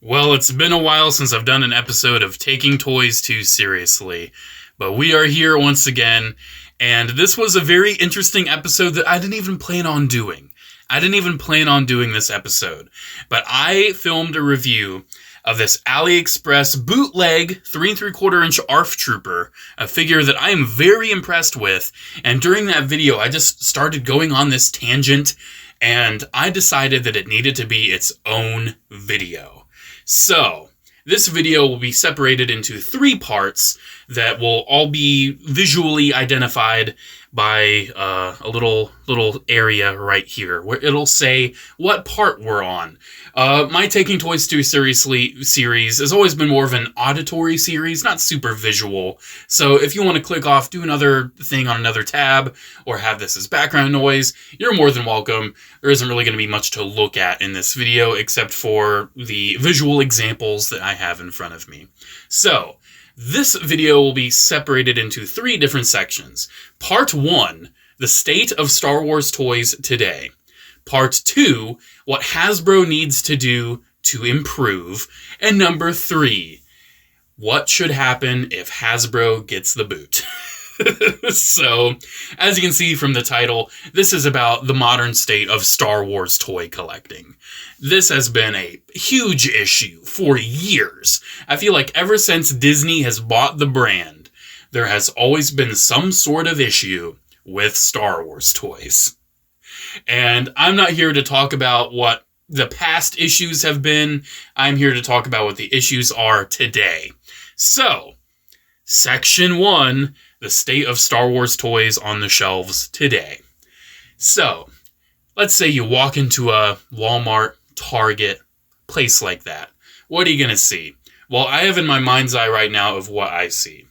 Well, it's been a while since I've done an episode of Taking Toys Too Seriously, but we are here once again, and this was a very interesting episode that I didn't even plan on doing. I didn't even plan on doing this episode, but I filmed a review of this AliExpress bootleg 3 3/4 inch ARF Trooper, a figure that I am very impressed with, and during that video I just started going on this tangent, and I decided that it needed to be its own video. So, this video will be separated into 3 parts that will all be visually identified by a little area right here where it'll say what part we're on. My Taking Toys Too Seriously series has always been more of an auditory series, not super visual. So if you want to click off, do another thing on another tab, or have this as background noise, you're more than welcome. There isn't really going to be much to look at in this video except for the visual examples that I have in front of me. So, this video will be separated into 3 different sections. Part 1, the state of Star Wars toys today. Part 2, what Hasbro needs to do to improve. And number 3, what should happen if Hasbro gets the boot. So, as you can see from the title, this is about the modern state of Star Wars toy collecting. This has been a huge issue for years. I feel like ever since Disney has bought the brand, there has always been some sort of issue with Star Wars toys. And I'm not here to talk about what the past issues have been. I'm here to talk about what the issues are today. So, Section 1, the state of Star Wars toys on the shelves today. So, let's say you walk into a Walmart, Target, place like that. What are you going to see? Well, I have in my mind's eye right now of what I see.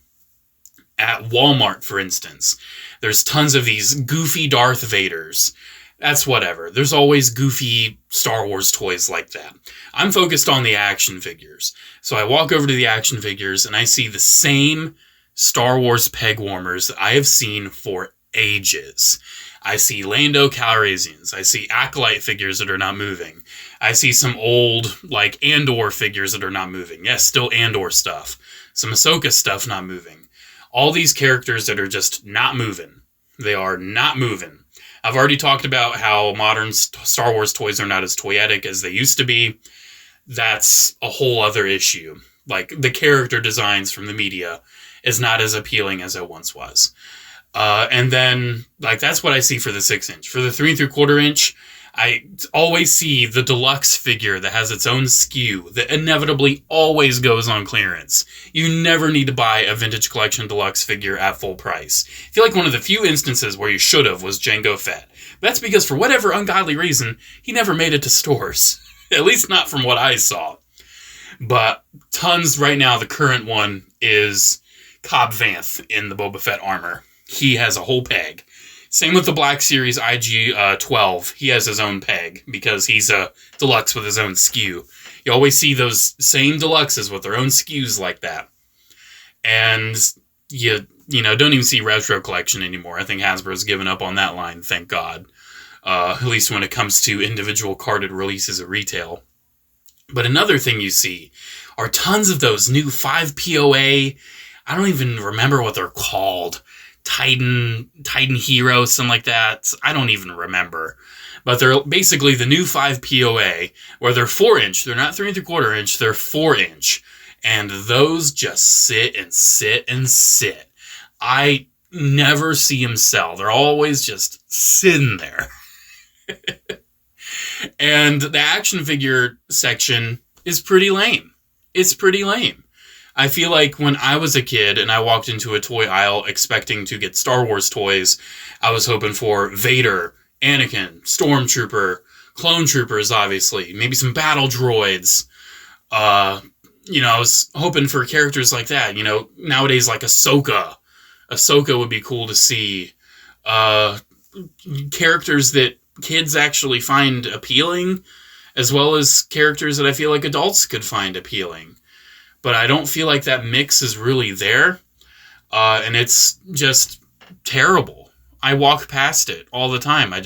At Walmart, for instance, there's tons of these goofy Darth Vaders. That's whatever. There's always goofy Star Wars toys like that. I'm focused on the action figures. So I walk over to the action figures and I see the same Star Wars peg warmers that I have seen for ages. I see Lando Calrissians. I see Acolyte figures that are not moving. I see some old, like, Andor figures that are not moving. Yes, still Andor stuff. Some Ahsoka stuff not moving. All these characters that are just not moving. They are not moving. I've already talked about how modern Star Wars toys are not as toyetic as they used to be. That's a whole other issue. Like, the character designs from the media is not as appealing as it once was. And then, like, that's what I see for the 6-inch. For the 3 3/4 inch, I always see the deluxe figure that has its own SKU that inevitably always goes on clearance. You never need to buy a Vintage Collection deluxe figure at full price. I feel like one of the few instances where you should have was Jango Fett. That's because for whatever ungodly reason, he never made it to stores. At least not from what I saw. But tons right now, the current one is Cobb Vanth in the Boba Fett armor. He has a whole peg. Same with the Black Series IG-12. He has his own peg because he's a deluxe with his own SKU. You always see those same deluxes with their own SKUs like that. And you don't even see Retro Collection anymore. I think Hasbro's given up on that line, thank God. At least when it comes to individual carded releases at retail. But another thing you see are tons of those new 5 POA. I don't even remember what they're called. Titan Hero, something like that. I don't even remember. But they're basically the new 5 POA, where they're 4-inch. They're not 3 3/4 inch, they're 4-inch. And those just sit and sit and sit. I never see them sell. They're always just sitting there. And the action figure section is pretty lame. It's pretty lame. I feel like when I was a kid and I walked into a toy aisle expecting to get Star Wars toys, I was hoping for Vader, Anakin, Stormtrooper, Clone Troopers, obviously, maybe some battle droids. I was hoping for characters like that. Nowadays, like Ahsoka. Ahsoka would be cool to see. Characters that kids actually find appealing, as well as characters that I feel like adults could find appealing. But I don't feel like that mix is really there. And it's just terrible. I walk past it all the time. I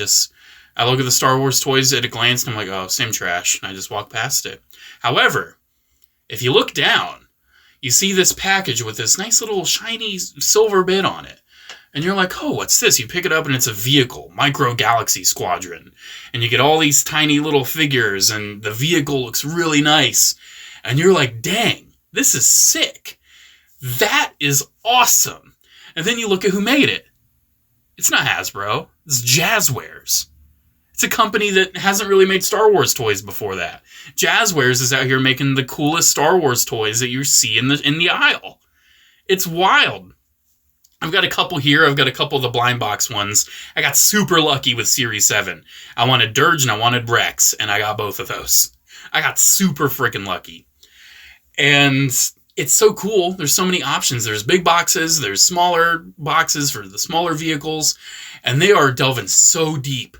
look at the Star Wars toys at a glance and I'm like, oh, same trash. And I just walk past it. However, if you look down, you see this package with this nice little shiny silver bit on it. And you're like, oh, what's this? You pick it up and it's a vehicle, Micro Galaxy Squadron. And you get all these tiny little figures and the vehicle looks really nice. And you're like, dang, this is sick. That is awesome. And then you look at who made it. It's not Hasbro. It's Jazzwares. It's a company that hasn't really made Star Wars toys before that. Jazzwares is out here making the coolest Star Wars toys that you see in the aisle. It's wild. I've got a couple here. I've got a couple of the blind box ones. I got super lucky with Series 7. I wanted Dirge and I wanted Rex, and I got both of those. I got super freaking lucky. And it's so cool. There's so many options. There's big boxes. There's smaller boxes for the smaller vehicles. And they are delving so deep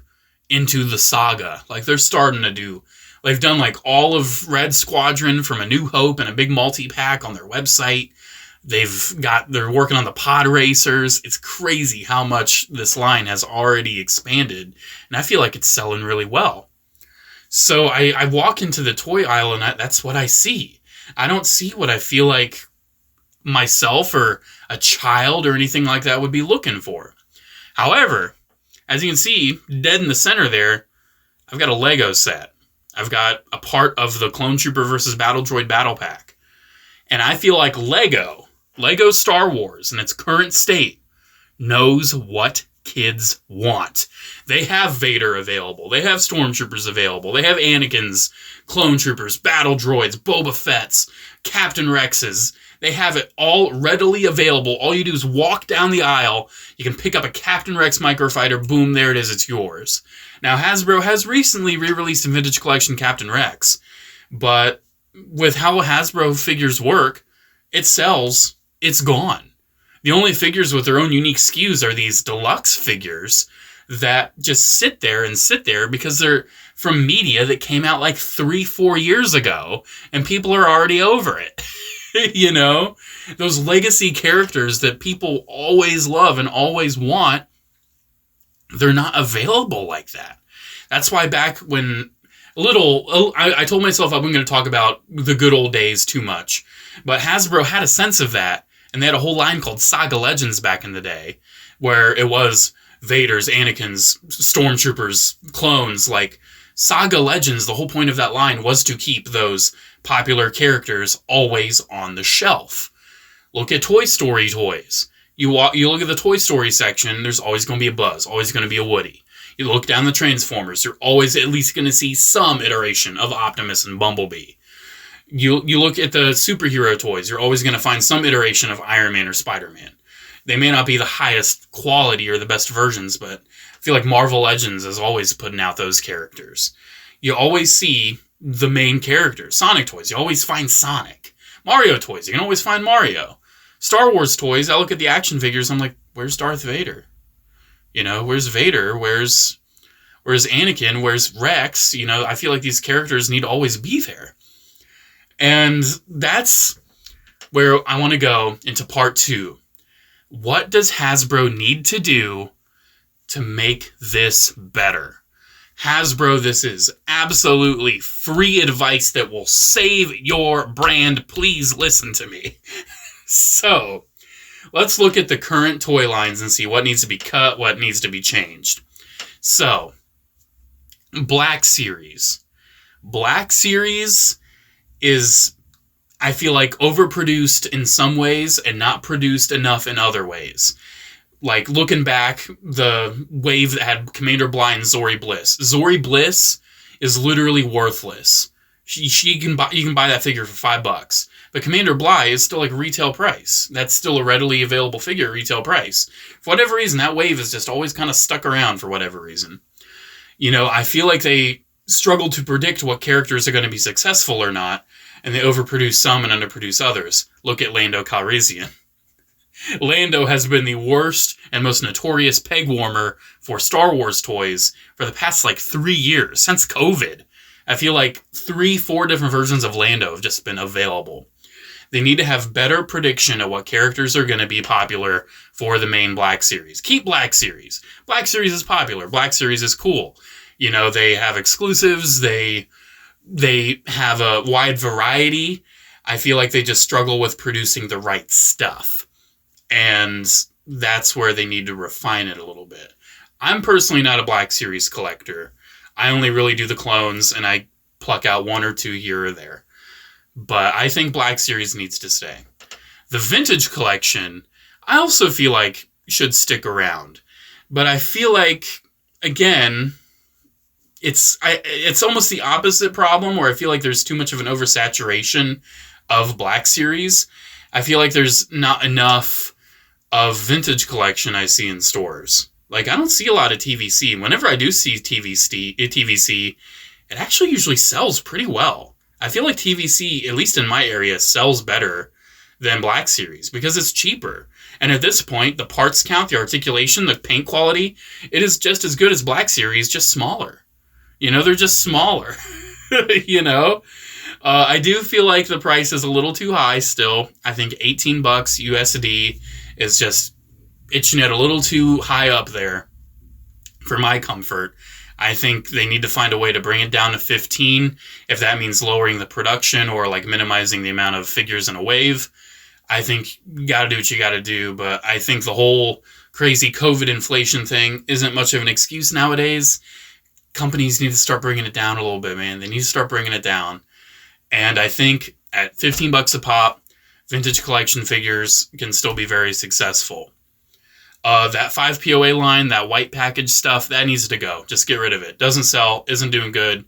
into the saga. Like, they're starting to do. They've done, like, all of Red Squadron from A New Hope and a big multi-pack on their website. They're working on the pod racers. It's crazy how much this line has already expanded. And I feel like it's selling really well. So I walk into the toy aisle and that's what I see. I don't see what I feel like myself or a child or anything like that would be looking for. However, as you can see, dead in the center there, I've got a Lego set. I've got a part of the Clone Trooper vs. Battle Droid Battle Pack. And I feel like Lego Star Wars in its current state knows what kids want. They have Vader available. They have Stormtroopers available. They have Anakin's, Clone Troopers, Battle Droids, Boba Fett's, Captain Rex's. They have it all readily available. All you do is walk down the aisle. You can pick up a Captain Rex microfighter. Boom, there it is. It's yours. Now, Hasbro has recently re-released a Vintage Collection Captain Rex, but with how Hasbro figures work, it sells, it's gone. The only figures with their own unique SKUs are these deluxe figures that just sit there because they're from media that came out like 3-4 years ago, and people are already over it. You know? Those legacy characters that people always love and always want, they're not available like that. That's why back when I told myself I wasn't going to talk about the good old days too much. But Hasbro had a sense of that, and they had a whole line called Saga Legends back in the day, where it was Vader's, Anakin's, Stormtroopers, clones. Like, Saga Legends, the whole point of that line was to keep those popular characters always on the shelf. Look at Toy Story toys. You look at the Toy Story section, there's always going to be a Buzz, always going to be a Woody. You look down the Transformers, you're always at least going to see some iteration of Optimus and Bumblebee. You look at the superhero toys, you're always going to find some iteration of Iron Man or Spider-Man. They may not be the highest quality or the best versions, but I feel like Marvel Legends is always putting out those characters. You always see the main characters. Sonic toys, you always find Sonic. Mario toys, you can always find Mario. Star Wars toys, I look at the action figures, I'm like, where's Darth Vader? You know, where's Vader? Where's Anakin? Where's Rex? You know, I feel like these characters need to always be there. And that's where I want to go into part 2. What does Hasbro need to do to make this better? Hasbro, this is absolutely free advice that will save your brand. Please listen to me. So, let's look at the current toy lines and see what needs to be cut, what needs to be changed. So, Black Series. Black Series is, I feel like, overproduced in some ways and not produced enough in other ways. Like, looking back, the wave that had Commander Bly and Zori Bliss. Zori Bliss is literally worthless. You can buy that figure for $5. But Commander Bly is still like retail price. That's still a readily available figure at retail price. For whatever reason, that wave has just always kind of stuck around for whatever reason. You know, I feel like they struggle to predict what characters are going to be successful or not, and they overproduce some and underproduce others. Look at Lando Calrissian. Lando has been the worst and most notorious peg warmer for Star Wars toys for the past, 3 years, since COVID. I feel like 3-4 different versions of Lando have just been available. They need to have better prediction of what characters are going to be popular for the main Black Series. Keep Black Series. Black Series is popular. Black Series is cool. You know, they have exclusives. They have a wide variety. I feel like they just struggle with producing the right stuff. And that's where they need to refine it a little bit. I'm personally not a Black Series collector. I only really do the clones, and I pluck out one or two here or there. But I think Black Series needs to stay. The vintage collection, I also feel like should stick around. But I feel like, again, it's almost the opposite problem, where I feel like there's too much of an oversaturation of Black Series. I feel like there's not enough of vintage collection I see in stores. Like, I don't see a lot of TVC. Whenever I do see TVC, it actually usually sells pretty well. I feel like TVC, at least in my area, sells better than Black Series because it's cheaper. And at this point, the parts count, the articulation, the paint quality, it is just as good as Black Series, just smaller. You know, they're just smaller. You know? I do feel like the price is a little too high still. I think $18 USD is just itching it a little too high up there for my comfort. I think they need to find a way to bring it down to 15, if that means lowering the production or like minimizing the amount of figures in a wave. I think you got to do what you got to do, but I think the whole crazy COVID inflation thing isn't much of an excuse nowadays. Companies need to start bringing it down a little bit, man. They need to start bringing it down. And I think at $15 a pop, vintage collection figures can still be very successful. That 5 POA line, that white package stuff, that needs to go. Just get rid of it. Doesn't sell, isn't doing good.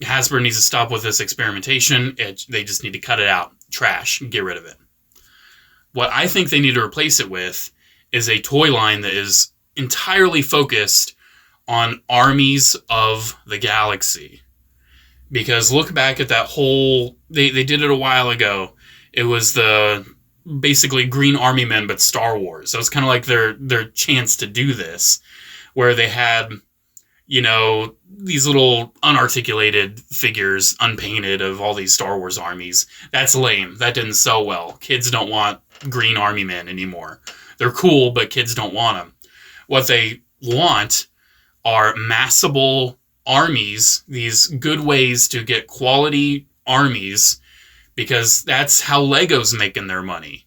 Hasbro needs to stop with this experimentation. They just need to cut it out. Trash. Get rid of it. What I think they need to replace it with is a toy line that is entirely focused on armies of the galaxy. Because look back at that whole... They did it a while ago. It was the basically Green Army Men, but Star Wars. That was kind of like their chance to do this, where they had, you know, these little unarticulated figures, unpainted, of all these Star Wars armies. That's lame. That didn't sell well. Kids don't want Green Army Men anymore. They're cool, but kids don't want them. What they want are massable armies, these good ways to get quality armies, because that's how Lego's making their money.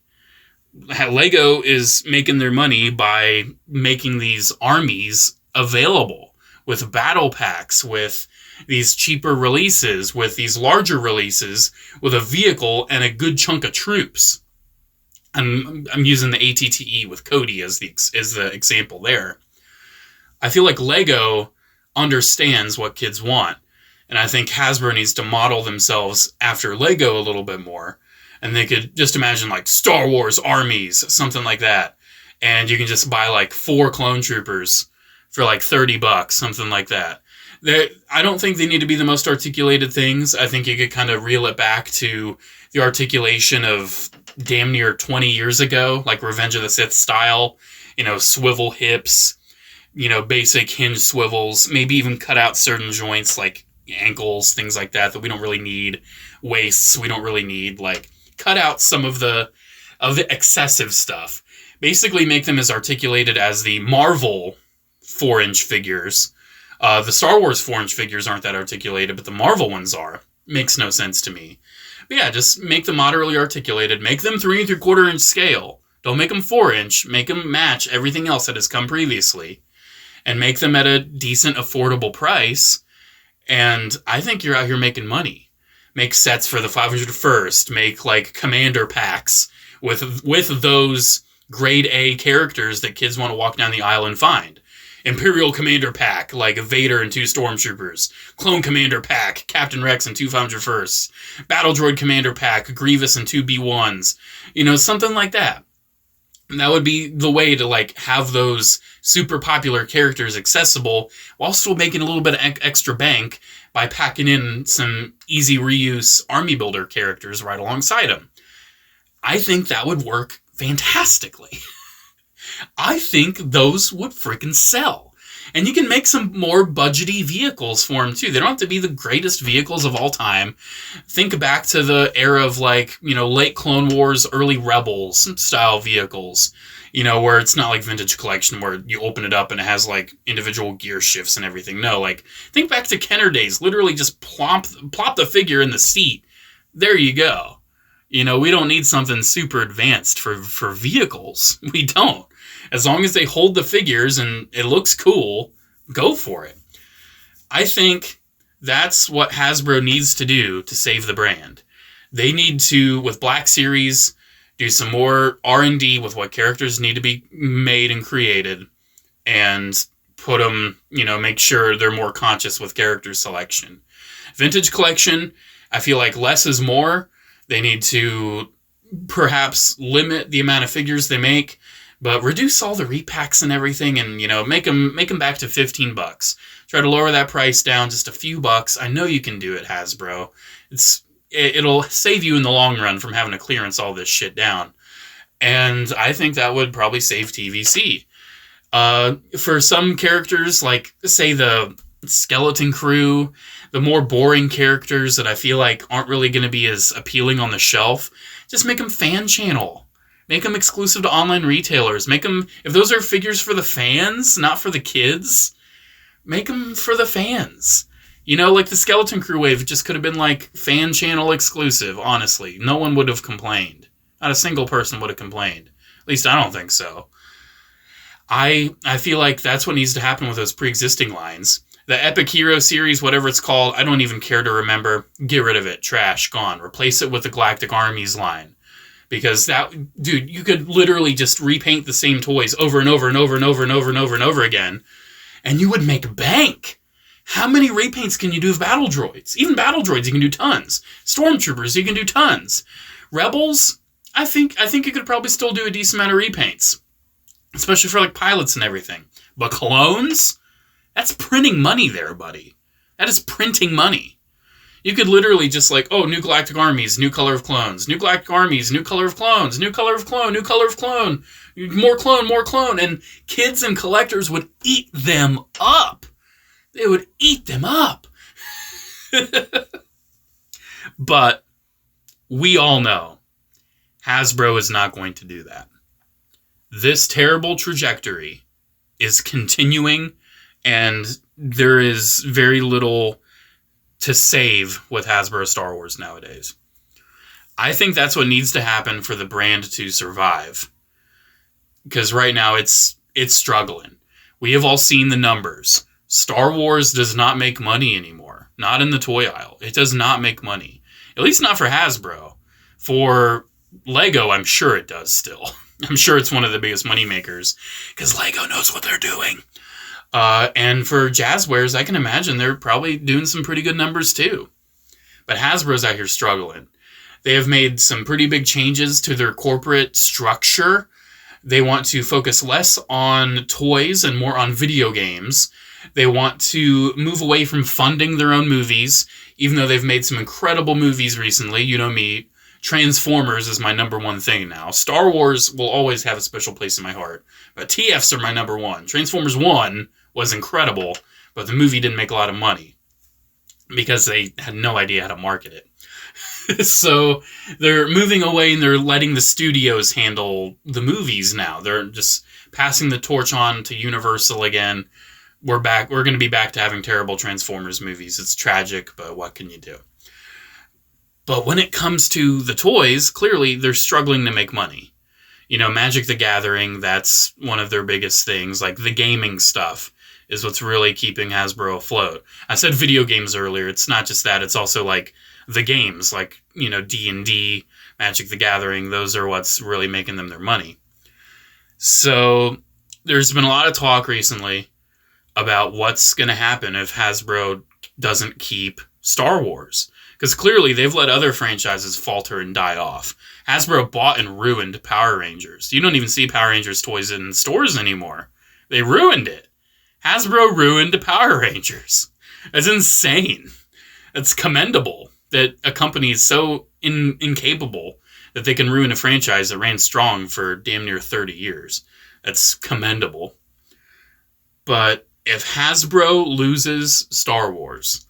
Lego is making their money by making these armies available with battle packs, with these cheaper releases, with these larger releases, with a vehicle and a good chunk of troops. I'm using the ATTE with Cody as the example there. I feel like Lego understands what kids want. And I think Hasbro needs to model themselves after Lego a little bit more. And they could just imagine like Star Wars armies, something like that. And you can just buy like 4 clone troopers for like $30, something like that. I don't think they need to be the most articulated things. I think you could kind of reel it back to the articulation of damn near 20 years ago, like Revenge of the Sith style, you know, swivel hips, you know, basic hinge swivels, maybe even cut out certain joints like ankles, things like that we don't really need, waists we don't really need, like cut out some of the excessive stuff. Basically make them as articulated as the Marvel 4-inch figures. The Star Wars 4-inch figures aren't that articulated, but the Marvel ones are. Makes no sense to me. But yeah, just make them moderately articulated. Make them 3 3/4 inch scale. Don't make them 4-inch. Make them match everything else that has come previously. And make them at a decent, affordable price. And I think you're out here making money. Make sets for the 501st. Make like commander packs with those grade A characters that kids want to walk down the aisle and find. Imperial Commander Pack, like Vader and 2 Stormtroopers. Clone Commander Pack, Captain Rex and 2 501sts. Battle Droid Commander Pack, Grievous and 2 B1s. You know, something like that. And that would be the way to like have those super popular characters accessible while still making a little bit of extra bank by packing in some easy reuse army builder characters right alongside them. I think that would work fantastically. I think those would freaking sell. And you can make some more budgety vehicles for them too. They don't have to be the greatest vehicles of all time. Think back to the era of like, you know, late Clone Wars, early Rebels style vehicles. You know, where it's not like Vintage Collection where you open it up and it has like individual gear shifts and everything. No, like think back to Kenner days. Literally just plop the figure in the seat. There you go. You know, we don't need something super advanced for vehicles. We don't. As long as they hold the figures and it looks cool, go for it. I think that's what Hasbro needs to do to save the brand. They need to, with Black Series, do some more R&D with what characters need to be made and created, and put them, you know, make sure they're more conscious with character selection. Vintage collection, I feel like less is more. They need to perhaps limit the amount of figures they make, but reduce all the repacks and everything, and, you know, make them back to $15. Try to lower that price down just a few bucks. I know you can do it, Hasbro. It'll save you in the long run from having to clearance all this shit down. And I think that would probably save TVC. For some characters, like, say, the Skeleton Crew, the more boring characters that I feel like aren't really going to be as appealing on the shelf, just make them fan channel. Make them exclusive to online retailers. Make them, if those are figures for the fans, not for the kids, make them for the fans. You know, like the Skeleton Crew wave just could have been like fan channel exclusive, honestly. No one would have complained. Not a single person would have complained. At least I don't think so. I feel like that's what needs to happen with those pre-existing lines. The Epic Hero series, whatever it's called, I don't even care to remember. Get rid of it. Trash. Gone. Replace it with the Galactic Armies line. Because that, dude, you could literally just repaint the same toys over and over and over and over and over and over and over again, and you would make bank. How many repaints can you do of battle droids? Even battle droids, you can do tons. Stormtroopers, you can do tons. Rebels, I think you could probably still do a decent amount of repaints, especially for like pilots and everything. But clones, that's printing money there, buddy. That is printing money. You could literally just like, oh, new Galactic Armies, new color of clones. New Galactic Armies, new color of clones. New color of clone, new color of clone. More clone, more clone. And kids and collectors would eat them up. They would eat them up. But we all know Hasbro is not going to do that. This terrible trajectory is continuing, and there is very little to save with Hasbro Star Wars nowadays. I think that's what needs to happen for the brand to survive. Because right now it's struggling. We have all seen the numbers. Star Wars does not make money anymore. Not in the toy aisle. It does not make money. At least not for Hasbro. For Lego, I'm sure it does still. I'm sure it's one of the biggest money makers. Because Lego knows what they're doing. And for Jazzwares, I can imagine they're probably doing some pretty good numbers too. But Hasbro's out here struggling. They have made some pretty big changes to their corporate structure. They want to focus less on toys and more on video games. They want to move away from funding their own movies, even though they've made some incredible movies recently. You know me, Transformers is my number one thing now. Star Wars will always have a special place in my heart. But TFs are my number one. Transformers 1 was incredible, but the movie didn't make a lot of money because they had no idea how to market it. So they're moving away and they're letting the studios handle the movies now. They're just passing the torch on to Universal again. We're back. We're going to be back to having terrible Transformers movies. It's tragic, but what can you do? But when it comes to the toys, clearly they're struggling to make money. You know, Magic the Gathering, that's one of their biggest things. Like the gaming stuff is what's really keeping Hasbro afloat. I said video games earlier. It's not just that. It's also like the games, like, you know, D&D, Magic the Gathering. Those are what's really making them their money. So there's been a lot of talk recently about what's going to happen if Hasbro doesn't keep Star Wars. Because clearly they've let other franchises falter and die off. Hasbro bought and ruined Power Rangers. You don't even see Power Rangers toys in stores anymore. They ruined it. Hasbro ruined Power Rangers. That's insane. That's commendable that a company is so incapable that they can ruin a franchise that ran strong for damn near 30 years. That's commendable. But if Hasbro loses Star Wars,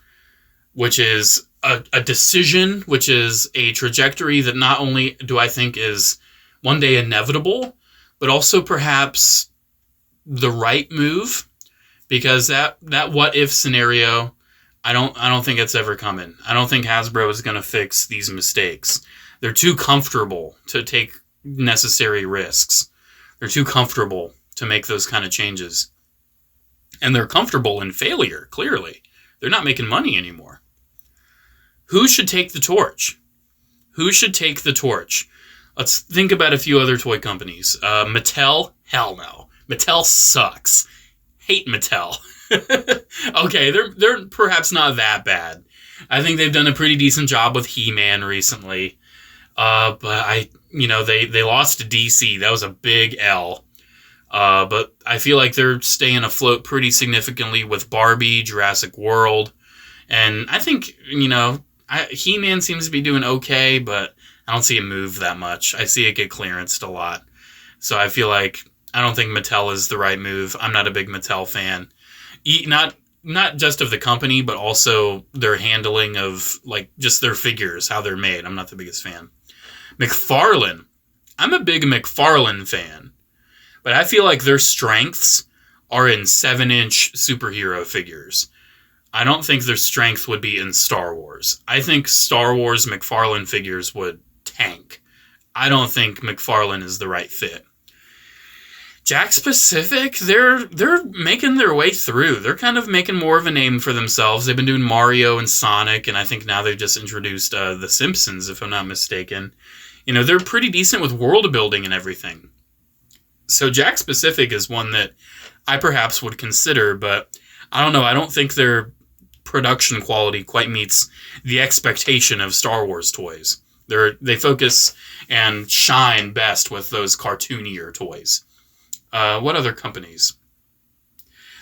which is a decision, which is a trajectory that not only do I think is one day inevitable, but also perhaps the right move, because that what if scenario, I don't think it's ever coming. I don't think Hasbro is going to fix these mistakes. They're too comfortable to take necessary risks. They're too comfortable to make those kind of changes. And they're comfortable in failure, clearly. They're not making money anymore. Who should take the torch? Who should take the torch? Let's think about a few other toy companies. Mattel? Hell no. Mattel sucks. Hate Mattel. Okay, they're perhaps not that bad. I think they've done a pretty decent job with He-Man recently. But they lost to DC. That was a big L. But I feel like they're staying afloat pretty significantly with Barbie, Jurassic World. And I think, He-Man seems to be doing okay, but I don't see it move that much. I see it get clearanced a lot. So I feel like I don't think Mattel is the right move. I'm not a big Mattel fan. Not just of the company, but also their handling of, just their figures, how they're made. I'm not the biggest fan. McFarlane. I'm a big McFarlane fan. But I feel like their strengths are in 7-inch superhero figures. I don't think their strength would be in Star Wars. I think Star Wars McFarlane figures would tank. I don't think McFarlane is the right fit. Jakks Pacific, they're making their way through. They're kind of making more of a name for themselves. They've been doing Mario and Sonic, and I think now they've just introduced The Simpsons, if I'm not mistaken. They're pretty decent with world building and everything. So Jakks Pacific is one that I perhaps would consider, but I don't know. I don't think their production quality quite meets the expectation of Star Wars toys. They focus and shine best with those cartoonier toys. What other companies?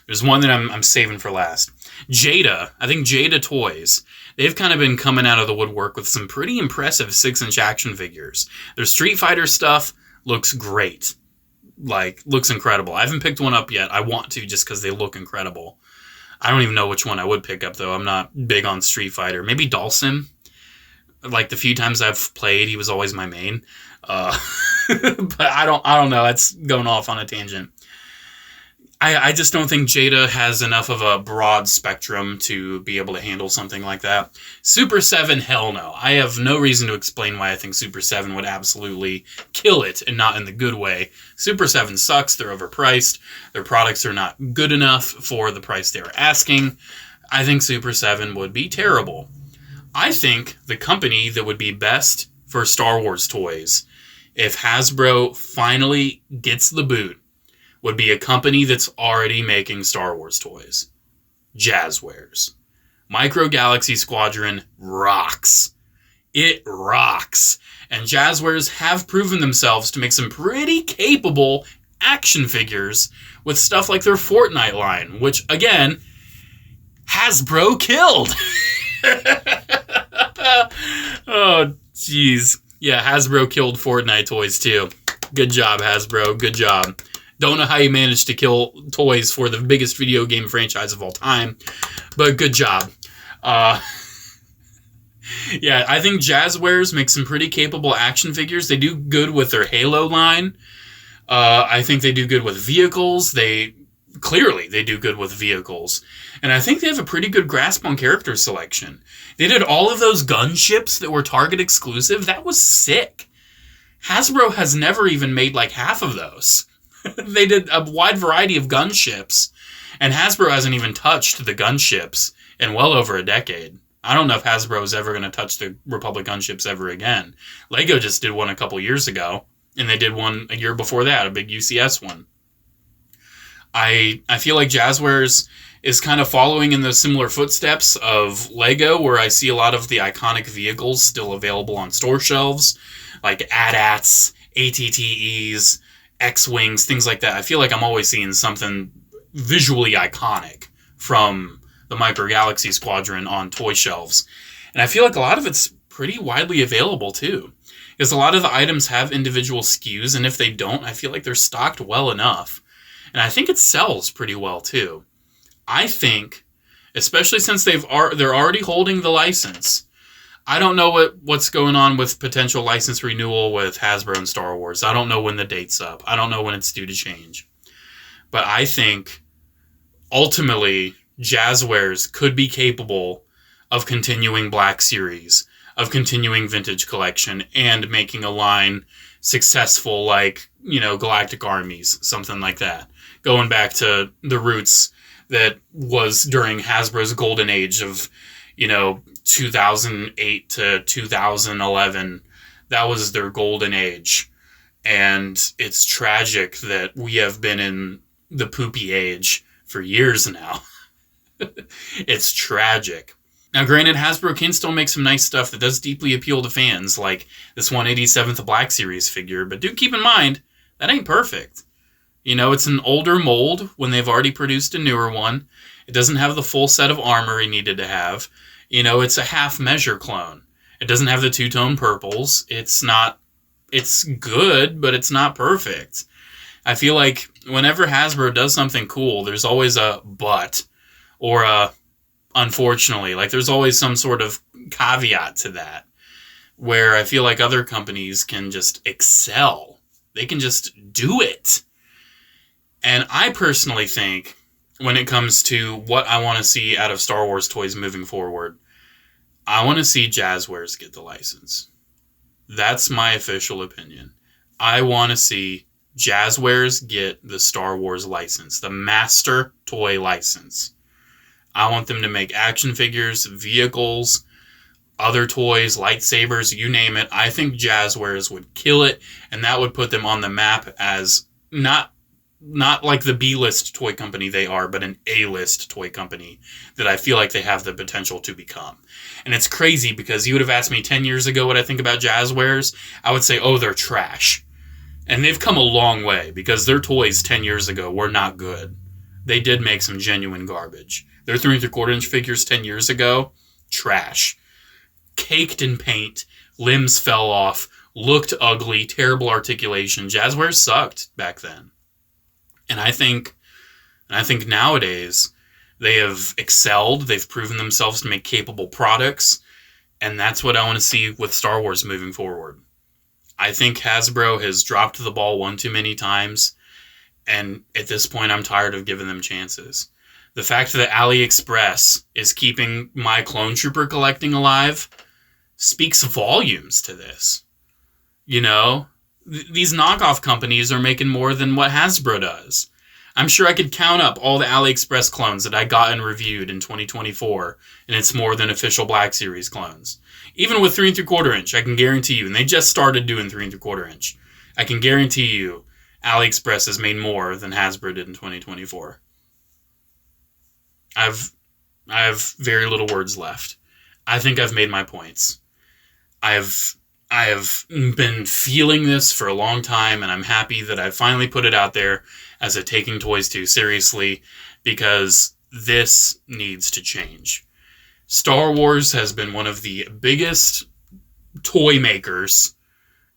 There's one that I'm saving for last. Jada. I think Jada Toys. They've kind of been coming out of the woodwork with some pretty impressive 6-inch action figures. Their Street Fighter stuff looks great. Looks incredible. I haven't picked one up yet. I want to just because they look incredible. I don't even know which one I would pick up, though. I'm not big on Street Fighter. Maybe Dhalsim. The few times I've played, he was always my main. But I don't know. That's going off on a tangent. I just don't think Jada has enough of a broad spectrum to be able to handle something like that. Super 7, hell no. I have no reason to explain why I think Super 7 would absolutely kill it, and not in the good way. Super 7 sucks. They're overpriced. Their products are not good enough for the price they're asking. I think Super 7 would be terrible. I think the company that would be best for Star Wars toys, if Hasbro finally gets the boot, would be a company that's already making Star Wars toys. Jazzwares. Micro Galaxy Squadron rocks. It rocks. And Jazzwares have proven themselves to make some pretty capable action figures with stuff like their Fortnite line, which, again, Hasbro killed. Oh, jeez. Yeah, Hasbro killed Fortnite toys, too. Good job, Hasbro. Good job. Don't know how you managed to kill toys for the biggest video game franchise of all time, but good job. Yeah, I think Jazzwares make some pretty capable action figures. They do good with their Halo line. I think they do good with vehicles. Clearly, they do good with vehicles. And I think they have a pretty good grasp on character selection. They did all of those gunships that were Target exclusive. That was sick. Hasbro has never even made half of those. They did a wide variety of gunships, and Hasbro hasn't even touched the gunships in well over a decade. I don't know if Hasbro is ever going to touch the Republic gunships ever again. Lego just did one a couple years ago, and they did one a year before that, a big UCS one. I feel like Jazzwares is kind of following in those similar footsteps of Lego, where I see a lot of the iconic vehicles still available on store shelves, like AT-ATs, ATTEs, X-Wings, things like that. I feel like I'm always seeing something visually iconic from the Micro Galaxy Squadron on toy shelves. And I feel like a lot of it's pretty widely available, too. Because a lot of the items have individual SKUs, and if they don't, I feel like they're stocked well enough. And I think it sells pretty well, too. I think, especially since they're already holding the license, I don't know what's going on with potential license renewal with Hasbro and Star Wars. I don't know when the date's up. I don't know when it's due to change. But I think, ultimately, Jazzwares could be capable of continuing Black Series, of continuing vintage collection and making a line successful like, you know, Galactic Armies, something like that. Going back to the roots that was during Hasbro's golden age of, you know, 2008 to 2011. That was their golden age. And it's tragic that we have been in the poopy age for years now. It's tragic. Now, granted, Hasbro can still make some nice stuff that does deeply appeal to fans, like this 187th Black Series figure, but do keep in mind, that ain't perfect. You know, it's an older mold when they've already produced a newer one. It doesn't have the full set of armor he needed to have. You know, it's a half-measure clone. It doesn't have the two-tone purples. It's good, but it's not perfect. I feel like whenever Hasbro does something cool, there's always a but, or a unfortunately. Like, there's always some sort of caveat to that, where I feel like other companies can just excel. They can just do it. And I personally think, when it comes to what I want to see out of Star Wars toys moving forward, I want to see Jazzwares get the license. That's my official opinion. I want to see Jazzwares get the Star Wars license, the master toy license. I want them to make action figures, vehicles, other toys, lightsabers, you name it. I think Jazzwares would kill it, and that would put them on the map as not like the B-list toy company they are, but an A-list toy company that I feel like they have the potential to become. And it's crazy because you would have asked me 10 years ago what I think about Jazzwares. I would say, oh, they're trash. And they've come a long way because their toys 10 years ago were not good. They did make some genuine garbage. Their 3 3/4-inch figures 10 years ago, trash. Caked in paint, limbs fell off, looked ugly, terrible articulation. Jazzwares sucked back then. And I think nowadays they have excelled. They've proven themselves to make capable products. And that's what I want to see with Star Wars moving forward. I think Hasbro has dropped the ball one too many times. And at this point, I'm tired of giving them chances. The fact that AliExpress is keeping my Clone Trooper collecting alive speaks volumes to this. You know? These knockoff companies are making more than what Hasbro does. I'm sure I could count up all the AliExpress clones that I got and reviewed in 2024, and it's more than official Black Series clones. Even with 3 3/4-inch, I can guarantee you, and they just started doing 3 3/4-inch, I can guarantee you AliExpress has made more than Hasbro did in 2024. I have very little words left. I think I've made my points. I have been feeling this for a long time, and I'm happy that I finally put it out there as a Taking Toys Too Seriously, because this needs to change. Star Wars has been one of the biggest toy makers,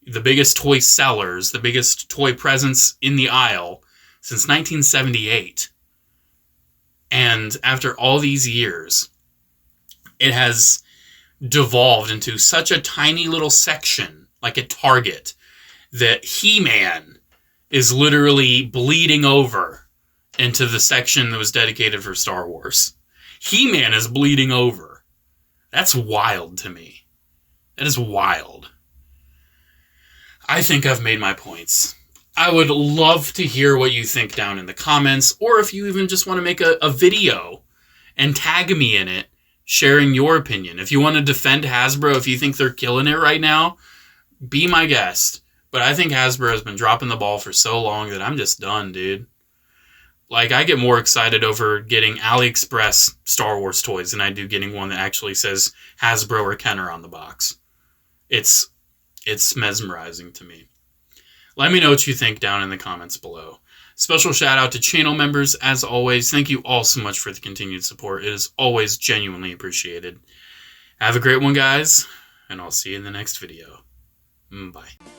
the biggest toy sellers, the biggest toy presence in the aisle since 1978. And after all these years, it has devolved into such a tiny little section, like a Target, that He-Man is literally bleeding over into the section that was dedicated for Star Wars. He-Man is bleeding over. That's wild to me. That is wild. I think I've made my points. I would love to hear what you think down in the comments, or if you even just want to make a video and tag me in it, sharing your opinion. If you want to defend Hasbro, if you think they're killing it right now, be my guest. But I think Hasbro has been dropping the ball for so long that I'm just done, dude. Like, I get more excited over getting AliExpress Star Wars toys than I do getting one that actually says Hasbro or Kenner on the box. It's mesmerizing to me. Let me know what you think down in the comments below. Special shout out to channel members, as always. Thank you all so much for the continued support. It is always genuinely appreciated. Have a great one, guys, and I'll see you in the next video. Bye.